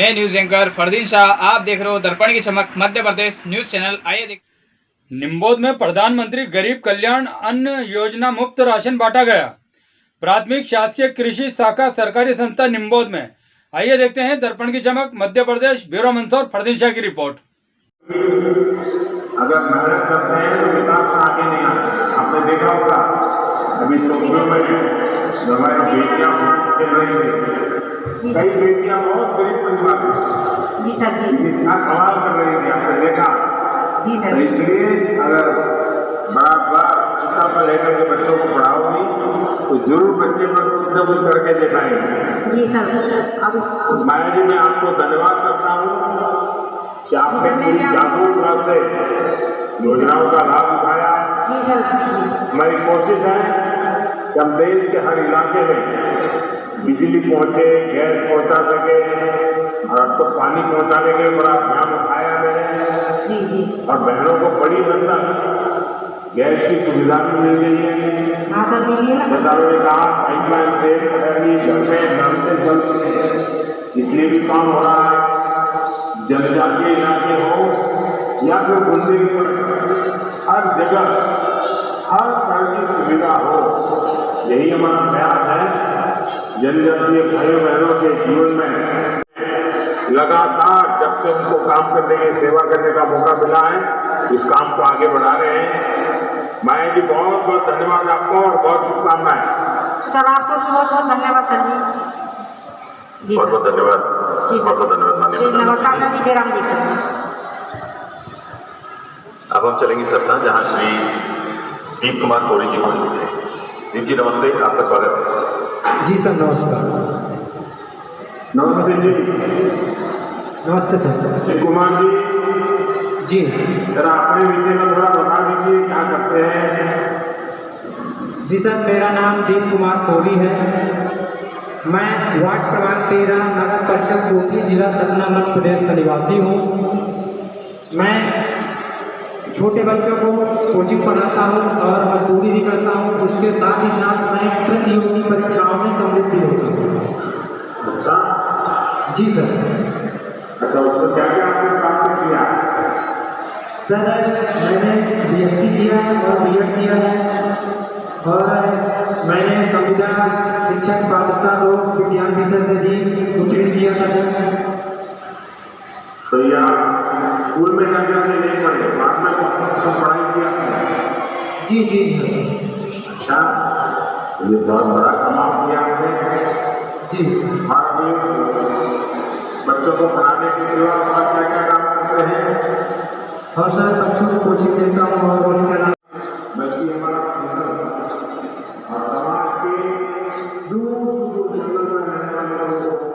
मैं news anchor Fardeen Shah, आप देख रहे हो दर्पण की चमक मध्य प्रदेश न्यूज चैनल। आइए देख। निम्बोद में प्रधानमंत्री गरीब कल्याण अन्न योजना मुफ्त राशन बांटा गया। प्राथमिक शासकीय कृषि शाखा सरकारी संस्था निम्बोद में। आइए देखते हैं दर्पण की चमक मध्य प्रदेश ब्यूरो मंदसौर फरदीन शाह की रिपोर्ट। अगर मेहनत करते हैं तो विकास आगे नहीं आता। आपने देखा होगा अभी टोक्यो में हमारी बेटियां खेल रही थी, कई बेटियां बहुत गरीब परिवार की इतना सवाल कर रही थी, आपने देखा। तो इसलिए अगर बराबर शिक्षा पर लेकर के बच्चों को पढ़ाओगी तो जरूर बच्चे पर कुछ न कुछ करके दिखाएंगे। जी सर। माया जी, मैं आपको धन्यवाद करता हूँ कि आपने पूरी जागरूकता से योजनाओं का लाभ उठाया। हमारी कोशिश है कि हम देश के हर इलाके में बिजली पहुंचे, गैस पहुंचा सके, और अब तो पानी पहुंचाने के लिए बड़ा अभियान उठाया मैंने। और बहनों को बड़ी मतलब गैस की सुविधा भी मिल गई है। सरकारों ने कहा पाइपलाइन से घर में नल से जल, इसलिए भी काम हो रहा है। जनजातीय इलाके हो या फिर बुंदेलखंड, हर जगह हर तरह की सुविधा हो, यही हमारा प्रयास है। जनजातीय भाइयों बहनों के जीवन में लगातार जब से उनको काम करने की सेवा करने का मौका मिला है, इस काम को आगे बढ़ा रहे हैं। माया जी, बहुत बहुत धन्यवाद आपको और बहुत शुभकामनाएं। सर आपको बहुत बहुत धन्यवाद सर जी। बहुत बहुत धन्यवाद। बहुत बहुत धन्यवाद माननीय। नमस्कार सर जी, जयराम जी सर। अब हम चलेंगे सतना, जहां श्री दीप कुमार कोरी जी मौजूद हैं। दीप जी नमस्ते, आपका स्वागत है। जी सर नमस्कार। नमस्ते जी। नमस्ते सर। कुमार जी जी जरा अपने विषय में थोड़ा बता दीजिए, क्या करते हैं? जी सर, मेरा नाम दीप कुमार कोरी है। मैं वार्ड क्रमांक 13 नगर परिषद कोठी जिला सतना मध्य प्रदेश का निवासी हूँ। मैं छोटे बच्चों को कोचिंग पढ़ाता हूँ और मजदूरी भी करता हूँ। उसके साथ ही साथ मैं प्रतियोगी परीक्षाओं में सम्मिलित भी होता हूँ। अच्छा जी सर। अच्छा, उसको क्या क्या आपने प्राप्त किया? सर मैंने BSc किया है और B.Ed किया है, और मैंने संविदा शिक्षक पात्रता को विज्ञान विषय से भी उत्तीर्ण किया था सर। तो यार स्कूल में जाकर के नहीं पढ़े, बाद में सब पढ़ाई किया? जी जी जी। अच्छा, ये बहुत बड़ा कमाल किया आपने जी। और अभी बच्चों को पढ़ाने के सिवा और क्या क्या काम करते हैं? और सर बच्चों को कोचिंग देता हूँ और उसके अलावा बल्कि हमारा और समाज के दूर जंगल में रहने वाले लोगों को,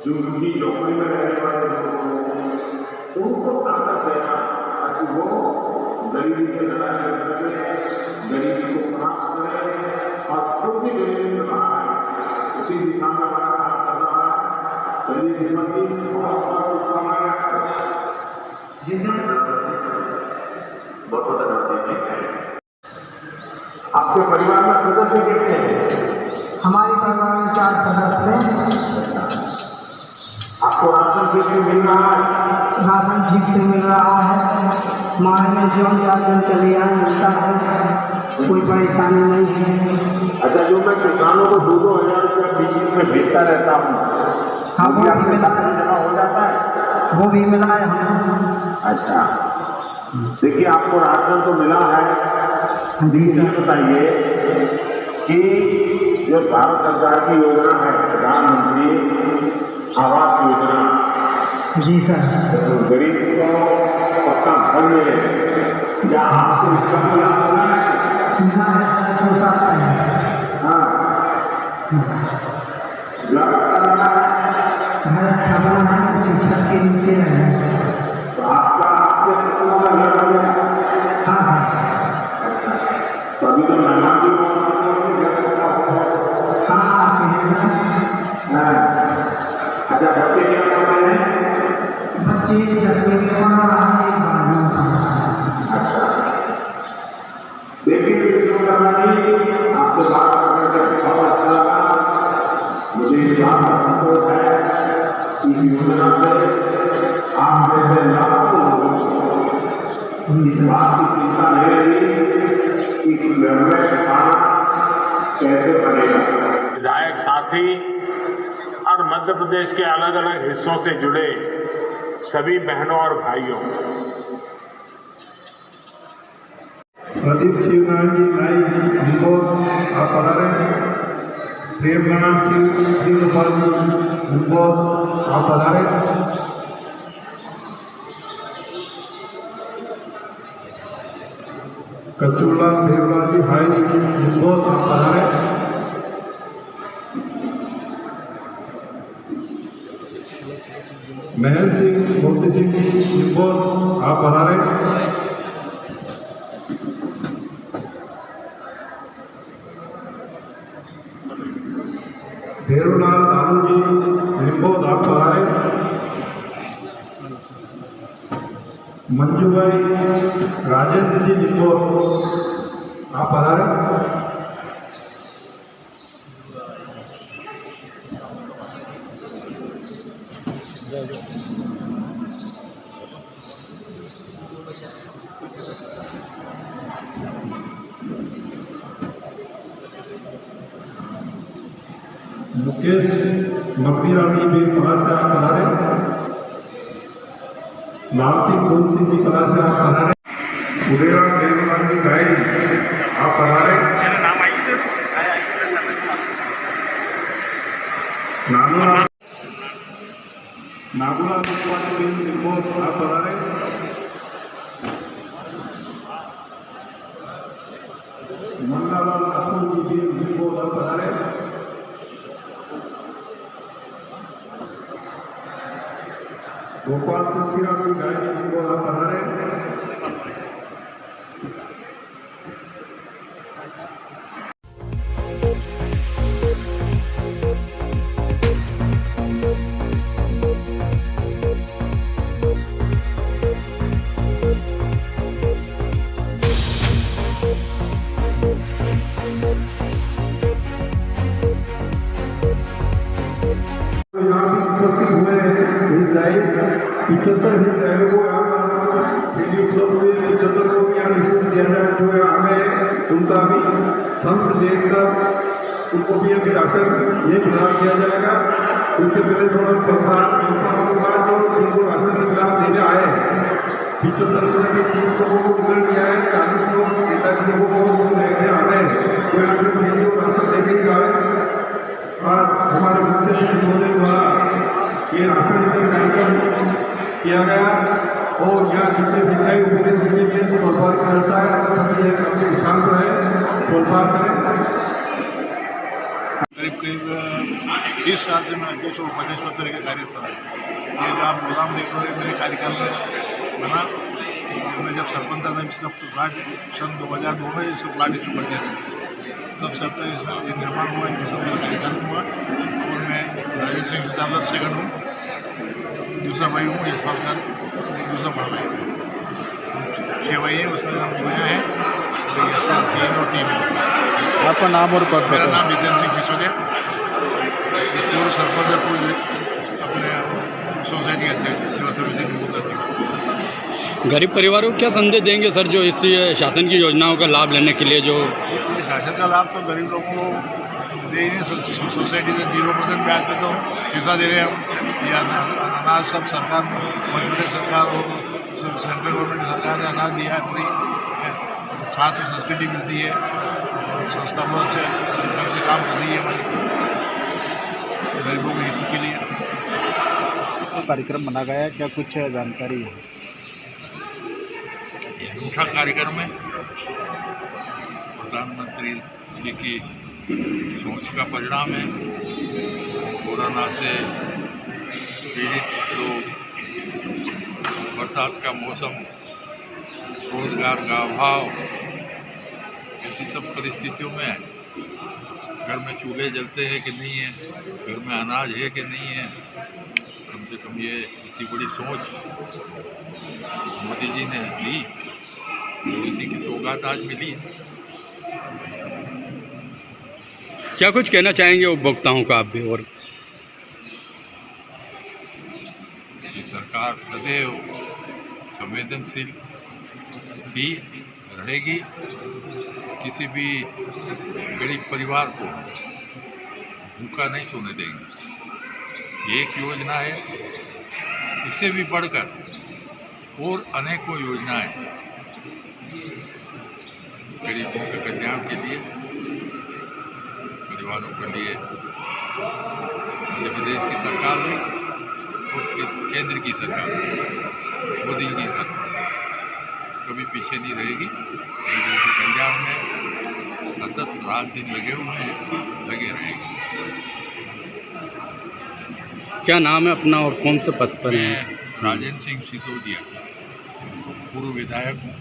झुग्गी झोपड़ी में रहने वाले लोगों को, उनको ताकत देना ताकि वो गरीबी से लड़ाई कर सके, गरीबी को समाप्त करें और खुद भी गरीबी में रहा है, उसी दिशा में हमारा काम कर रहा है। चलिए हिम्मत की बहुत बहुत शुभकामनाएं। जिसे बहुत बहुत धन्यवाद। आपके परिवार में सदस्य कितने हैं? हमारे परिवार में 4 सदस्य हैं। आपको राशन ठीक से मिल रहा है? राशन ठीक से मिल रहा है। माह में जो 4 दिन चले आए मिलता है, कोई परेशानी नहीं है। अच्छा, जो मैं किसानों को 2-2 हज़ार रुपया बीच में भेजता रहता हूँ, हाँ, वो आपके साथ जमा हो जाता है? वो भी मिला है हमें। अच्छा, देखिए आपको राशन तो मिला है। ये बताइए कि जो भारत सरकार की योजना है प्रधानमंत्री आवास योजना, जी सर, तो गरीब को पक्का घर मिले, क्या आपको इसका लाभ मिला है? हाँ, घर अच्छा बना है, छत के नीचे है। तो आपके सपनों का घर बन गया? हाँ हाँ। तो अभी तो मेहमान भी घर पक्का हो गया। हाँ, अच्छा, बच्चे क्या कर रहे हैं? बच्चे 10वीं में पढ़ रहा है, 12वीं में। अच्छा, देखिए विष्णु आपसे बात करके बहुत अच्छा लगा। मुझे इस बात का संतोष है कि से लाखों लोगों इस बात की चिंता नहीं रही कि निर्णय खाना कैसे बनेगा। विधायक साथी और मध्य प्रदेश के अलग अलग हिस्सों से जुड़े सभी बहनों और भाइयों, प्रदीप शिवनारायण जी नाई निम्बोध आप पधारे। प्रेमगणा श्री गोपाल जी निम्बोध आप पधारे। कचूला देवलाल जी भाई निम्बोध आप पधारे। महल सिंह मोती सिंह जी निम्बोध आप पधारे। भेरुलाल लालू जी निम्बोध आप पधारे। मंजूभाई राजेंद्र जी निम्बोध आप पधारे। मुकेश मकबीरानी भी कला से आप पधारे। लाल सिंह गोल सिंह जी कला से आप पधारे। उदयरा देवलाल जी गाय आप पधारे। नागुला निम्बोध आप पधारे। मन्नालाल अतुल जी निम्बोध आप पधारे। गोपाल तुलसीराम जी गाय जी निम्बोध आप पधारे। यहाँ भी उपस्थित हुए हितग्राही 75 हितग्राहियों को यहाँ पर उपलब्ध हुए। 75 को भी यहाँ निःशुल्क दिया जाए। जो यहाँ में उनका भी फंक्स देखकर उनको भी अभी राशन ये प्रदान किया जाएगा। उसके पहले थोड़ा सरकार होगा जो जिनको राशन लाभ देने आए 75 में भी 30 लोगों को वितरण किया है। 40 लोग 45 लोगों को लेकर आ गए। कोई राशन भेजिए राशन लेके ही आए। और हमारे मुख्य सचिव महोदय द्वारा ये राशन वितरण कार्यक्रम किया गया और यहाँ जितने भिखारी उपलब्ध जितने भी सोलपार की व्यवस्था है सभी अपने स्थान पर है सोलपार करें। करीब 30 साल से मैं अध्यक्ष और उपाध्यक्ष पद पर कार्यरत रहा। ये जो आप प्रोग्राम देख रहे हैं मेरे कार्यकाल में बना। मैं जब सरपंच था तब इसका प्लाट सन 2002 में इसका प्लाट इशू कर दिया था। तब से अब तक ये निर्माण हुआ, ये सब मेरा कार्यकाल हुआ और मैं राजेश सिंह से सांसद सेकंड हूँ। दूसरा भाई हूँ यशपाल का दूसरा बड़ा भाई हूँ। 6 भाई है उसमें हम भैया हैं और यशपाल 3 और 3। आपका नाम और पद? मेरा नाम जितेंद्र सिंह सिसोदिया। पूर्व सरपंच है पूरे अपने सोसाइटी के अध्यक्ष सेवा समिति के बूथ अध्यक्ष। गरीब परिवारों को क्या संदेश देंगे सर जो इस शासन की योजनाओं का लाभ लेने के लिए? जो शासन का लाभ तो गरीब लोगों को दे ही नहीं। सोसाइटी से 0% ब्याज पे तो पैसा दे रहे हैं हम। या अनाज सब सरकार मध्य प्रदेश सरकार और सेंट्रल गवर्नमेंट सरकार ने अनाज दिया है फ्री। खाद की सब्सिडी मिलती है। संस्था बहुत अच्छे ढंग से काम कर रही है हमारी गरीबों के हित के लिए। कार्यक्रम मना गया है, क्या कुछ जानकारी है? ये अनूठा कार्यक्रम है। प्रधानमंत्री जी की सोच का परिणाम है। कोरोना से पीड़ित लोग, बरसात का मौसम, रोजगार का अभाव, ऐसी सब परिस्थितियों में घर में चूल्हे जलते हैं कि नहीं है, घर में अनाज है कि नहीं है, कम से कम ये इतनी बड़ी सोच मोदी जी ने दी तो इसी की सौगात आज मिली। क्या कुछ कहना चाहेंगे उपभोक्ताओं का आप भी? और सरकार सरकार सदैव संवेदनशील भी रहेगी, किसी भी गरीब परिवार को भूखा नहीं सोने देंगे। ये एक योजना है, इससे भी बढ़कर और अनेकों योजनाएं गरीबों के कल्याण के लिए, परिवारों के लिए मध्य प्रदेश की सरकार भी और केंद्र की सरकार, मोदी की सरकार कभी पीछे नहीं रहेगी। गरीबों के कल्याण में सतत रात दिन लगे हुए हैं, लगे रहेंगे। क्या नाम है अपना और कौन से पद पर मैं हैं? राजेंद्र सिंह सिसोदिया, पूर्व विधायक हूँ।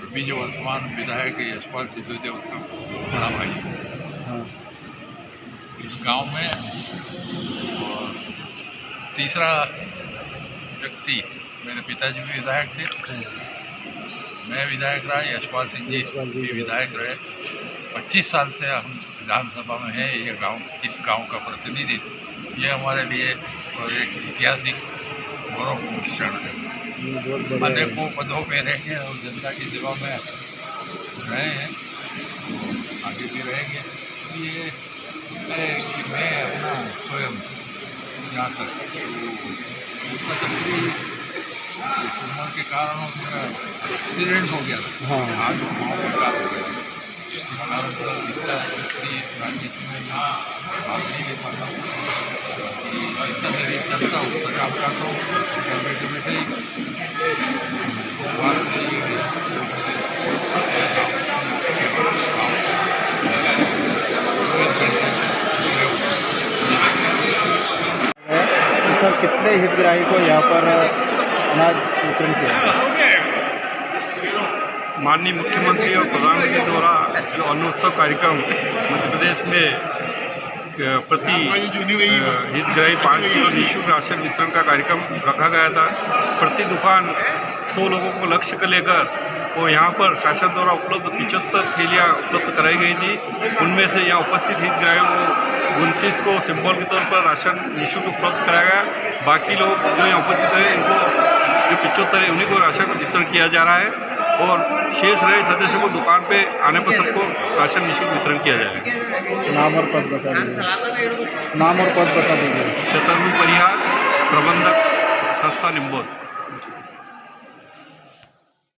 अभी जो वर्तमान विधायक है यशपाल सिसोदिया, उसका बड़ा भाई हूँ। हाँ। इस गांव में और तीसरा व्यक्ति मेरे पिताजी भी विधायक थे, मैं विधायक रहा, यशपाल सिंह जी भी विधायक रहे। 25 साल से हम विधानसभा में हैं। ये गांव, इस गांव का प्रतिनिधित्व ये हमारे लिए और एक ऐतिहासिक गौरवपूर्ण क्षण है। अनेकों पदों पे रहेंगे और जनता की सेवा में रहे हैं, आगे भी रहेंगे। ये है कि मैं अपना स्वयं यहाँ तक उसका तकलीफ उम्र के कारण मेरा एक्सीडेंट हो गया था। हाँ। आज गाँव बेकार हो गया, इस कारण इतना राजनीति में भाग नहीं ले पाता हूँ। इतना मेरी जनता हूँ, काम करता हूँ, घर बैठे बैठे ही बात नहीं सर, कितने हितग्राही को यहाँ पर अनाज वितरण किया? माननीय मुख्यमंत्री और प्रधानमंत्री द्वारा जो अन्न उत्सव कार्यक्रम मध्य प्रदेश में प्रति हितग्राही 5 किलो निःशुल्क राशन वितरण का कार्यक्रम रखा गया था। प्रति दुकान 100 लोगों को लक्ष्य कर लेकर वो यहाँ पर शासन द्वारा उपलब्ध 75 थैलियाँ उपलब्ध कराई गई थी। उनमें से यहाँ उपस्थित हितग्राहियों को 29 को सिंबल के तौर पर राशन निःशुल्क उपलब्ध कराया गया। बाकी लोग जो यहाँ उपस्थित हैं, इनको जो 75 है उन्हीं को राशन वितरण किया जा रहा है और शेष रहे सदस्यों को दुकान पे आने पर सबको राशन निःशुल्क वितरण किया जाएगा। नाम और पद बता दीजिए। नाम और पद बता दीजिए। चतुर्भुज परिहार, प्रबंधक, संस्था निम्बोध।